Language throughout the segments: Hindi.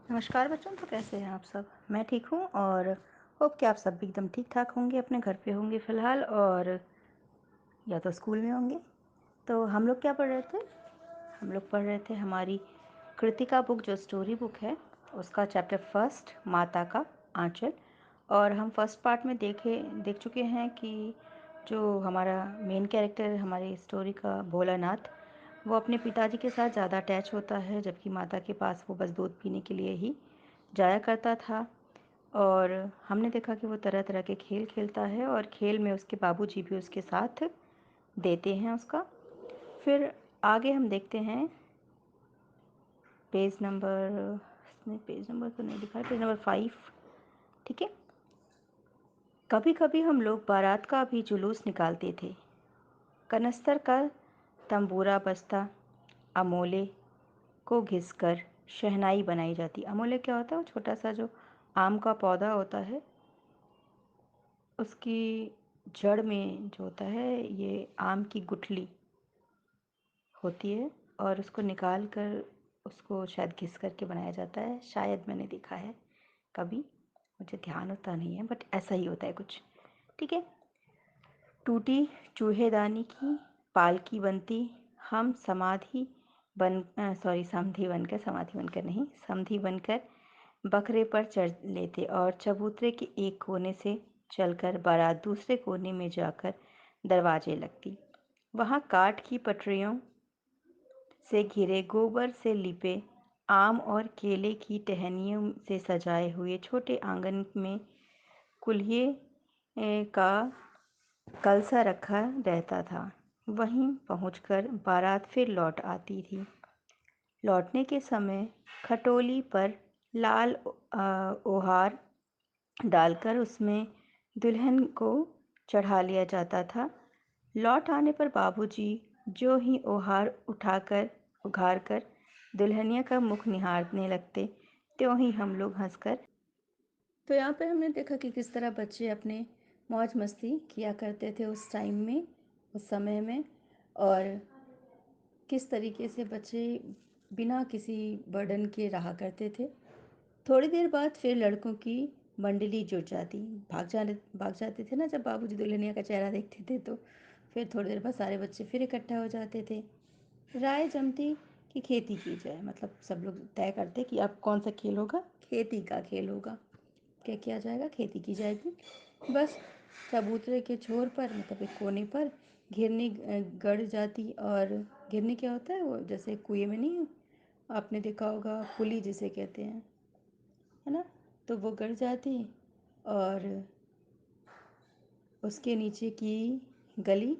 नमस्कार बच्चों। तो कैसे हैं आप सब? मैं ठीक हूँ और होप कि आप सब भी एकदम ठीक ठाक होंगे, अपने घर पे होंगे फ़िलहाल, और या तो स्कूल में होंगे। तो हम लोग क्या पढ़ रहे थे? हम लोग पढ़ रहे थे हमारी कृतिका बुक, जो स्टोरी बुक है, उसका चैप्टर फर्स्ट, माता का आंचल। और हम फर्स्ट पार्ट में देख चुके हैं कि जो हमारा मेन कैरेक्टर हमारी स्टोरी का भोलानाथ, वो अपने पिताजी के साथ ज़्यादा अटैच होता है, जबकि माता के पास वो बस दूध पीने के लिए ही जाया करता था। और हमने देखा कि वो तरह तरह के खेल खेलता है, और खेल में उसके बाबूजी भी उसके साथ देते हैं उसका। फिर आगे हम देखते हैं पेज नंबर, इसमें पेज नंबर तो नहीं दिखा है, पेज नंबर 5। ठीक है। कभी कभी हम लोग बारात का भी जुलूस निकालते थे। कनस्तर का तंबूरा बजता, अमोले को घिसकर शहनाई बनाई जाती। अमोले क्या होता है? वो छोटा सा जो आम का पौधा होता है, उसकी जड़ में जो होता है ये आम की गुठली होती है, और उसको निकाल कर उसको शायद घिस करके बनाया जाता है। शायद मैंने देखा है कभी, मुझे ध्यान होता नहीं है, बट ऐसा ही होता है कुछ। ठीक है। टूटी चूहेदानी की पालकी बनती, हम समाधि बनकर नहीं, समधी बनकर बकरे पर चढ़ लेते और चबूतरे के एक कोने से चलकर बारात दूसरे कोने में जाकर दरवाजे लगती। वहाँ काठ की पटरियों से घिरे, गोबर से लिपे, आम और केले की टहनियों से सजाए हुए छोटे आंगन में कुल्हिए का कलसा रखा रहता था। वहीं पहुंचकर बारात फिर लौट आती थी। लौटने के समय खटोली पर लाल ओहार डालकर उसमें दुल्हन को चढ़ा लिया जाता था। लौट आने पर बाबूजी जो ही ओहार उघार कर दुल्हनिया का मुख निहारने लगते, त्यों ही हम लोग हंसकर। तो यहाँ पे हमने देखा कि किस तरह बच्चे अपने मौज मस्ती किया करते थे उस टाइम में, उस समय में, और किस तरीके से बच्चे बिना किसी बर्डन के रहा करते थे। थोड़ी देर बाद फिर लड़कों की मंडली जुट जाती। भाग जाते थे ना जब बाबूजी दुल्हनिया का चेहरा देखते थे, तो फिर थोड़ी देर बाद सारे बच्चे फिर इकट्ठा हो जाते थे। राय जमती कि खेती की जाए, मतलब सब लोग तय करते कि अब कौन सा खेल होगा? खेती का खेल होगा। क्या किया जाएगा? खेती की जाएगी। बस चबूतरे के छोर पर, मतलब एक कोने पर घिरनी गड़ जाती। और घिरनी क्या होता है? वो जैसे कुएं में नहीं, आपने देखा होगा, पुली जिसे कहते हैं, है ना? तो वो गड़ जाती, और उसके नीचे की गली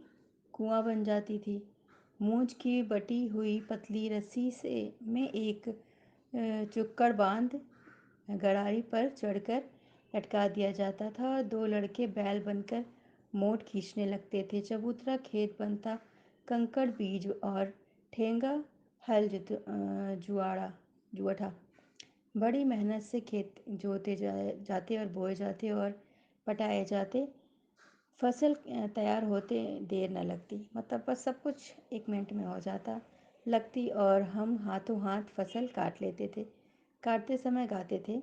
कुआं बन जाती थी। मूंज की बटी हुई पतली रस्सी से में एक चुक्कड़ बांध गड़ाई पर चढ़कर लटका दिया जाता था, और दो लड़के बैल बनकर मोट खींचने लगते थे। चबूतरा खेत बनता, कंकड़ बीज और ठेंगा हल जुआठा। बड़ी मेहनत से खेत जोते जाते और बोए जाते और पटाए जाते। फसल तैयार होते देर न लगती, मतलब बस सब कुछ 1 मिनट में हो जाता लगती, और हम हाथों हाथ फसल काट लेते थे। काटते समय गाते थे,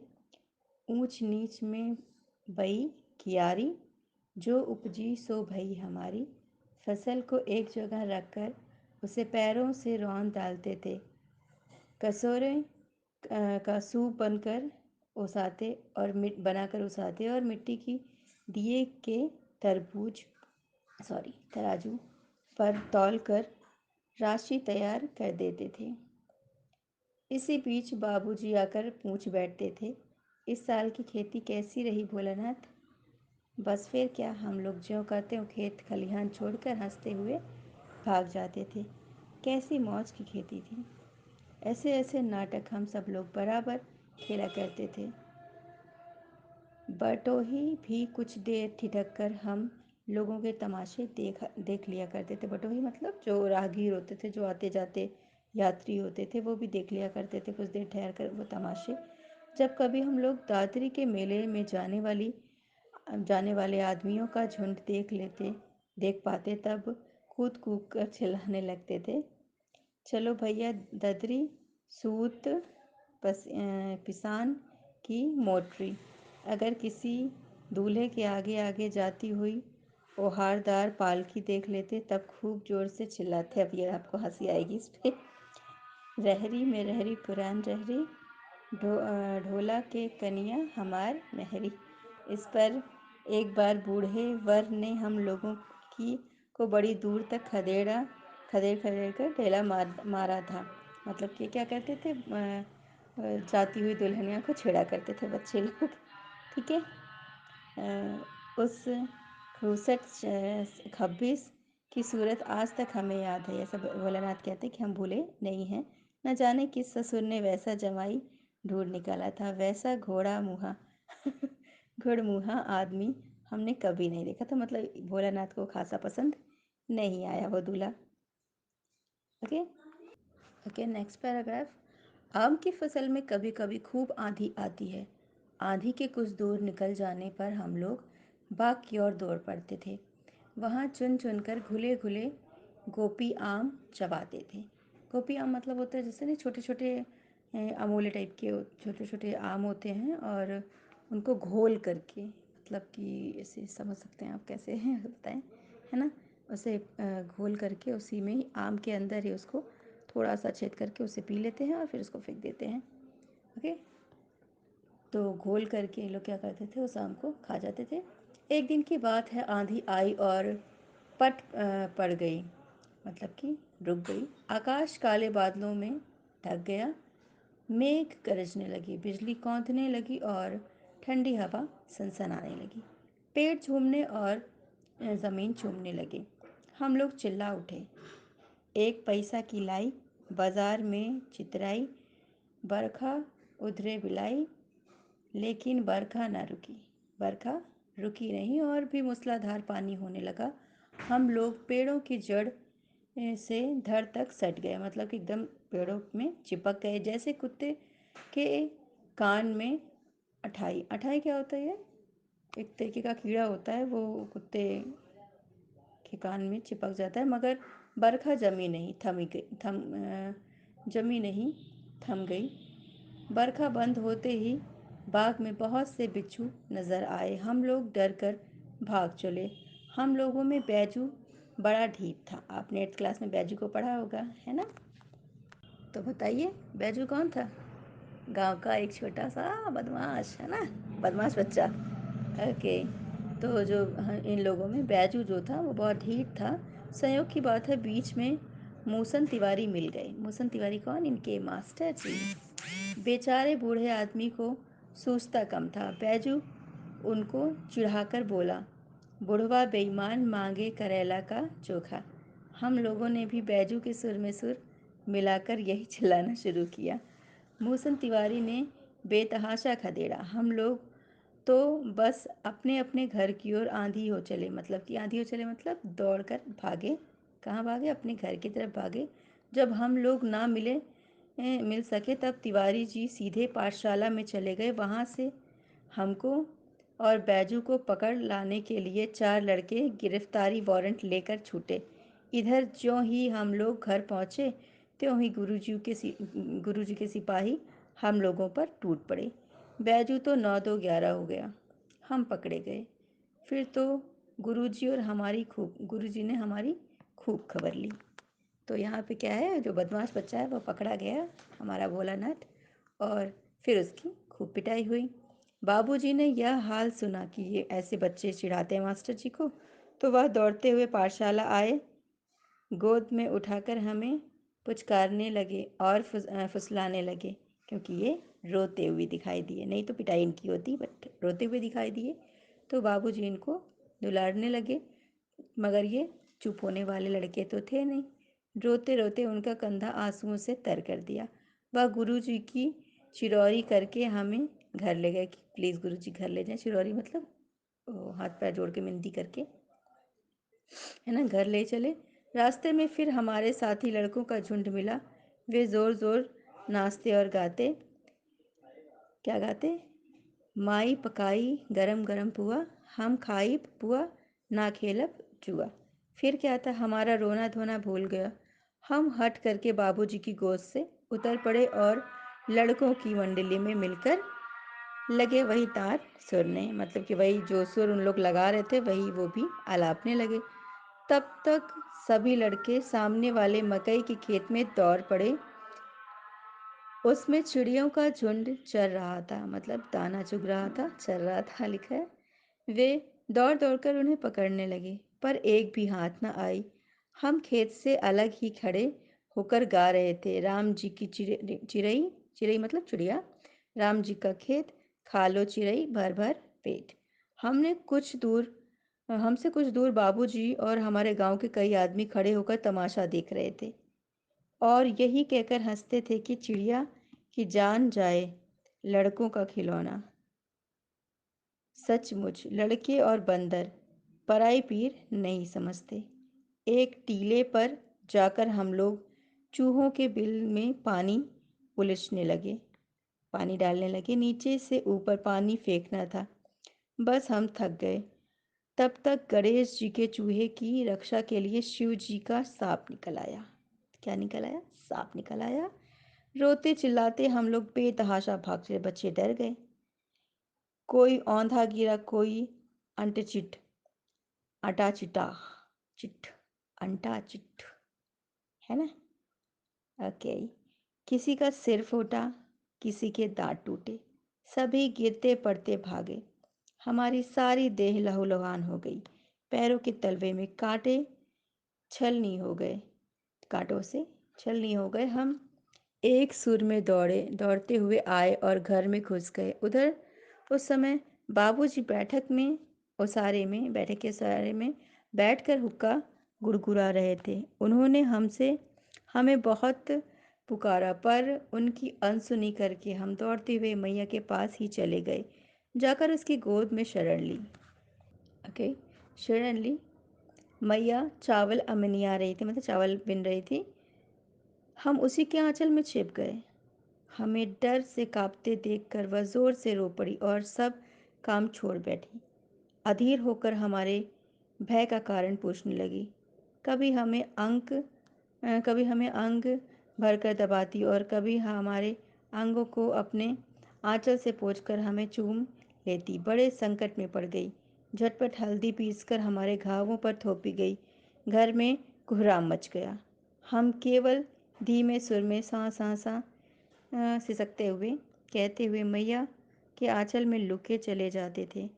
ऊंच नीच में बई कियारी, जो उपजी सो भई हमारी। फसल को एक जगह रखकर उसे पैरों से रौंद डालते थे। कसोरे का सूप बनकर ओसाते और बनाकर ओसाते, और मिट्टी की दिए के तरबूज तराजू पर तौल कर राशि तैयार कर देते थे। इसी बीच बाबूजी आकर पूछ बैठते थे, इस साल की खेती कैसी रही भोलानाथ? बस फिर क्या, हम लोग ज्यों का त्यों खेत खलिहान छोड़कर हंसते हुए भाग जाते थे। कैसी मौज की खेती थी। ऐसे ऐसे नाटक हम सब लोग बराबर खेला करते थे। बटोही भी कुछ देर ठिठक कर हम लोगों के तमाशे देख लिया करते थे। बटोही मतलब जो राहगीर होते थे, जो आते जाते यात्री होते थे, वो भी देख लिया करते थे कुछ देर ठहर कर वो तमाशे। जब कभी हम लोग दादरी के मेले में जाने वाले आदमियों का झुंड देख पाते, तब कूद कूद कर चिल्लाने लगते थे, चलो भैया ददरी सूत पिसान की मोटरी। अगर किसी दूल्हे के आगे आगे जाती हुई ओहारदार पालकी देख लेते तब खूब जोर से चिल्लाते। अब ये आपको हंसी आएगी इस पे। रहरी में रहरी पुरान रहरी, ढोला के कनिया हमार महरी। इस पर एक बार बूढ़े वर ने हम लोगों की को बड़ी दूर तक खदेड़ खदेड़ कर ढेला मारा था। मतलब कि क्या करते थे, जाती हुई दुल्हनिया को छेड़ा करते थे बच्चे लोग। ठीक है। उस खूसट खब्बिस की सूरत आज तक हमें याद है। ऐसा भोलानाथ कहते कि हम भूले नहीं हैं। न जाने किस ससुर ने वैसा जमाई ढूंढ निकाला था, वैसा घोड़ा मुहा घुड़मुहा आदमी हमने कभी नहीं देखा था। मतलब भोलानाथ को खासा पसंद नहीं आया वो दूल्हा। ओके। Okay, next paragraph. आम की फसल में कभी कभी खूब आंधी आती है। आंधी के कुछ दूर निकल जाने पर हम लोग बाग की ओर दौड़ पड़ते थे। वहाँ चुन चुन कर घुले घुले गोपी आम चबाते थे। गोपी आम मतलब होता है जैसे नहीं, छोटे छोटे अमूले टाइप के छोटे छोटे आम होते हैं, और उनको घोल करके, मतलब कि ऐसे समझ सकते हैं आप कैसे हैं बताएं, है ना। उसे घोल करके उसी में ही आम के अंदर ही उसको थोड़ा सा छेद करके उसे पी लेते हैं और फिर उसको फेंक देते हैं। ओके। तो घोल करके लोग क्या करते थे, उस आम को खा जाते थे। एक दिन की बात है, आंधी आई और पड़ गई, मतलब कि रुक गई। आकाश काले बादलों में ढक गया। मेघ गरजने लगी, बिजली कौंधने लगी और ठंडी हवा सनसनाने लगी। पेड़ झूमने और ज़मीन चूमने लगे। हम लोग चिल्ला उठे, एक पैसा की लाई, बाजार में चितराई, बरखा उधरे बिलाई। लेकिन बरखा ना रुकी। बरखा रुकी नहीं और भी मूसलाधार पानी होने लगा। हम लोग पेड़ों की जड़ से धड़ तक सट गए, मतलब कि एकदम पेड़ों में चिपक गए, जैसे कुत्ते के कान में अठाई। अठाई क्या होता है? ये एक तरीके का कीड़ा होता है, वो कुत्ते के कान में चिपक जाता है। मगर बरखा जमी नहीं, थम गई। बरखा बंद होते ही बाग में बहुत से बिच्छू नजर आए। हम लोग डर कर भाग चले। हम लोगों में बैजू बड़ा ढीठ था। आपने 8th क्लास में बैजू को पढ़ा होगा, है ना। तो बताइए, बैजू कौन था? गांव का एक छोटा सा बदमाश, है ना, बदमाश बच्चा। ओके। तो जो इन लोगों में बैजू जो था वो बहुत ढीठ था। संयोग की बात है, बीच में मूसन तिवारी मिल गए। मूसन तिवारी कौन? इनके मास्टर जी। बेचारे बूढ़े आदमी को सूझता कम था। बैजू उनको चिढ़ाकर बोला, बुढ़वा बेईमान, मांगे करेला का चोखा। हम लोगों ने भी बैजू के सुर में सुर मिलाकर यही चिल्लाना शुरू किया। मूसन तिवारी ने बेतहाशा खदेड़ा। हम लोग तो बस अपने अपने घर की ओर आंधी हो चले, मतलब कि आंधी हो चले मतलब दौड़ कर भागे। कहाँ भागे? अपने घर की तरफ भागे। जब हम लोग ना मिल सके तब तिवारी जी सीधे पाठशाला में चले गए। वहाँ से हमको और बैजू को पकड़ लाने के लिए 4 लड़के गिरफ्तारी वारंट लेकर छूटे। इधर ज्यों ही हम लोग घर पहुँचे त्यों ही गुरुजी के सिपाही हम लोगों पर टूट पड़े। बैजू तो 9-2-11 हो गया। हम पकड़े गए। फिर तो गुरुजी ने हमारी खूब खबर ली। तो यहाँ पे क्या है, जो बदमाश बच्चा है वो पकड़ा गया, हमारा भोलानाथ, और फिर उसकी खूब पिटाई हुई। बाबूजी ने यह हाल सुना कि ये ऐसे बच्चे चिढ़ाते हैं मास्टर जी को, तो वह दौड़ते हुए पाठशाला आए, गोद में उठाकर हमें पुचकारने लगे और फुसलाने लगे, क्योंकि ये रोते हुए दिखाई दिए। नहीं तो पिटाई इनकी होती, बट रोते हुए दिखाई दिए तो बाबूजी इनको दुलारने लगे। मगर ये चुप होने वाले लड़के तो थे नहीं। रोते रोते उनका कंधा आंसुओं से तर कर दिया। वह गुरुजी की चिरौरी करके हमें घर ले गए कि प्लीज़ गुरुजी घर ले जाएं। चिरौरी मतलब हाथ पैर जोड़ के विनती करके, है ना, घर ले चले। रास्ते में फिर हमारे साथी लड़कों का झुंड मिला। वे ज़ोर ज़ोर नाचते और गाते। क्या गाते? माई पकाई गरम गरम पुआ, हम खाई पुआ, ना खेलब जुआ। फिर क्या था, हमारा रोना धोना भूल गया। हम हट करके बाबूजी की गोद से उतर पड़े और लड़कों की मंडली में मिलकर लगे वही तार सुरने, मतलब कि वही जो सुर उन लोग लगा रहे थे वही वो भी आलापने लगे। तब तक सभी लड़के सामने वाले मकई के खेत में दौड़ पड़े। उसमें चिड़ियों का झुंड चर रहा था, मतलब दाना चुग रहा था, चल रहा था लिखा है। वे दौड़ दौड़कर उन्हें पकड़ने लगे, पर एक भी हाथ न आई। हम खेत से अलग ही खड़े होकर गा रहे थे, राम जी की चिड़ई, चिड़ई मतलब चिड़िया, राम जी का खेत, खा लो चिड़ई भर भर पेट। हमने कुछ दूर हमसे कुछ दूर बाबूजी और हमारे गांव के कई आदमी खड़े होकर तमाशा देख रहे थे और यही कहकर हंसते थे कि चिड़िया की जान जाए, लड़कों का खिलौना। सचमुच लड़के और बंदर पराई पीर नहीं समझते। एक टीले पर जाकर हम लोग चूहों के बिल में पानी उलझने लगे, पानी डालने लगे। नीचे से ऊपर पानी फेंकना था। बस हम थक गए। तब तक गणेश जी के चूहे की रक्षा के लिए शिव जी का सांप निकल आया। क्या निकल आया? सांप निकल आया। रोते चिल्लाते हम लोग बेतहाशा भागते, बच्चे डर गए। कोई औंधा गिरा, कोई अंटचिट, अटा चिटा चिट, अंटा चिट, है ना? ओके। किसी का सिर फूटा, किसी के दांत टूटे, सभी गिरते पड़ते भागे। हमारी सारी देह लहूलुहान हो गई। पैरों के तलवे में कांटे छलनी हो गए, कांटों से छलनी हो गए। हम एक सुर में दौड़े, दौड़ते हुए आए और घर में घुस गए। उधर उस समय बाबूजी बैठक के उसारे में बैठकर हुक्का गुड़गुड़ा रहे थे। उन्होंने हमें बहुत पुकारा, पर उनकी अनसुनी करके हम दौड़ते हुए मैया के पास ही चले गए, जाकर उसकी गोद में शरण ली। ओके, शरण ली। मैया चावल अमनिया रही थी, मतलब चावल बिन रही थी। हम उसी के आंचल में छिप गए। हमें डर से कांपते देखकर वह जोर से रो पड़ी और सब काम छोड़ बैठी। अधीर होकर हमारे भय का कारण पूछने लगी। कभी हमें अंग भरकर दबाती और कभी हमारे अंगों को अपने आंचल से पोंछकर हमें चूम लेती। बड़े संकट में पड़ गई। झटपट हल्दी पीसकर हमारे घावों पर थोपी गई। घर में कोहराम मच गया। हम केवल धीमे सुर में सा सा सा सिसकते हुए, कहते हुए मैया के आंचल में लुके चले जाते थे।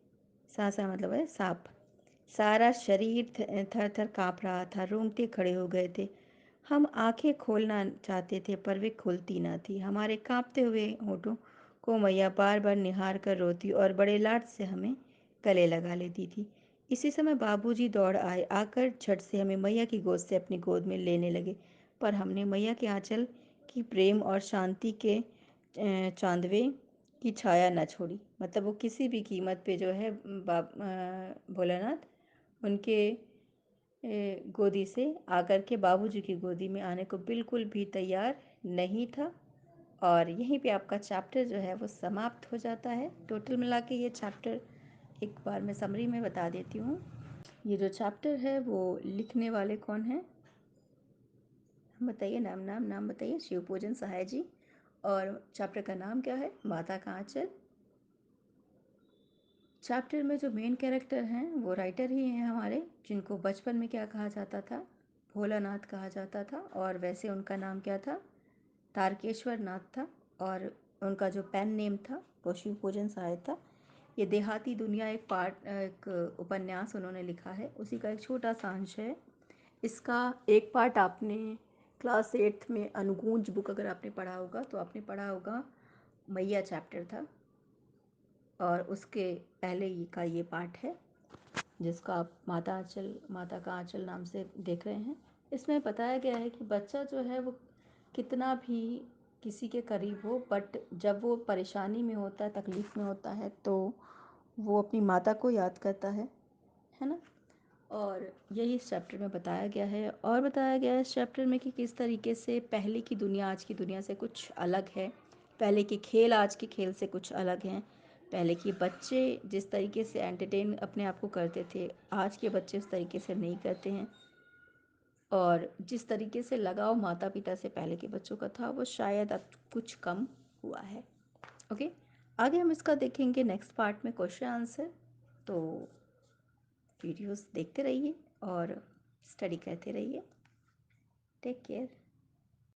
सांसा मतलब है सांप। सारा शरीर थर थर काँप रहा था, रोंगटे खड़े हो गए थे। हम आंखें खोलना चाहते थे पर वे खुलती न थी। हमारे कांपते हुए होठों को मैया बार बार निहार कर रोती और बड़े लाड से हमें गले लगा लेती थी। इसी समय बाबूजी दौड़ आए, आकर झट से हमें मैया की गोद से अपनी गोद में लेने लगे। पर हमने मैया के आंचल की प्रेम और शांति के चांदवे की छाया न छोड़ी। मतलब वो किसी भी कीमत पे जो है भोलानाथ उनके गोदी से आकर के बाबूजी की गोदी में आने को बिल्कुल भी तैयार नहीं था। और यहीं पे आपका चैप्टर जो है वो समाप्त हो जाता है। टोटल मिला के ये चैप्टर एक बार मैं समरी में बता देती हूँ। ये जो चैप्टर है वो लिखने वाले कौन हैं, बताइए? नाम बताइए। शिवपूजन सहाय जी। और चैप्टर का नाम क्या है? माता का आंचल। चैप्टर में जो मेन कैरेक्टर हैं वो राइटर ही हैं हमारे, जिनको बचपन में क्या कहा जाता था? भोलानाथ कहा जाता था। और वैसे उनका नाम क्या था? तारकेश्वर नाथ था। और उनका जो पेन नेम था वो शिवपूजन सहाय था। ये देहाती दुनिया एक उपन्यास उन्होंने लिखा है, उसी का एक छोटा सा अंश है। इसका एक पार्ट आपने क्लास 8th में अनुगूंज बुक अगर आपने पढ़ा होगा तो आपने पढ़ा होगा, मैया चैप्टर था। और उसके पहले का ये पार्ट है जिसको आप माता का आंचल नाम से देख रहे हैं। इसमें बताया गया है कि बच्चा जो है वो कितना भी किसी के करीब हो, बट जब वो परेशानी में होता है, तकलीफ़ में होता है, तो वो अपनी माता को याद करता है ना। और यही इस चैप्टर में बताया गया है। और बताया गया है इस चैप्टर में कि किस तरीके से पहले की दुनिया आज की दुनिया से कुछ अलग है। पहले के खेल आज के खेल से कुछ अलग हैं। पहले के बच्चे जिस तरीके से एंटरटेन अपने आप को करते थे, आज के बच्चे उस तरीके से नहीं करते हैं। और जिस तरीके से लगाव माता पिता से पहले के बच्चों का था वो शायद अब कुछ कम हुआ है। ओके, आगे हम इसका देखेंगे नेक्स्ट पार्ट में क्वेश्चन आंसर। तो वीडियोस देखते रहिए और स्टडी करते रहिए। Take care.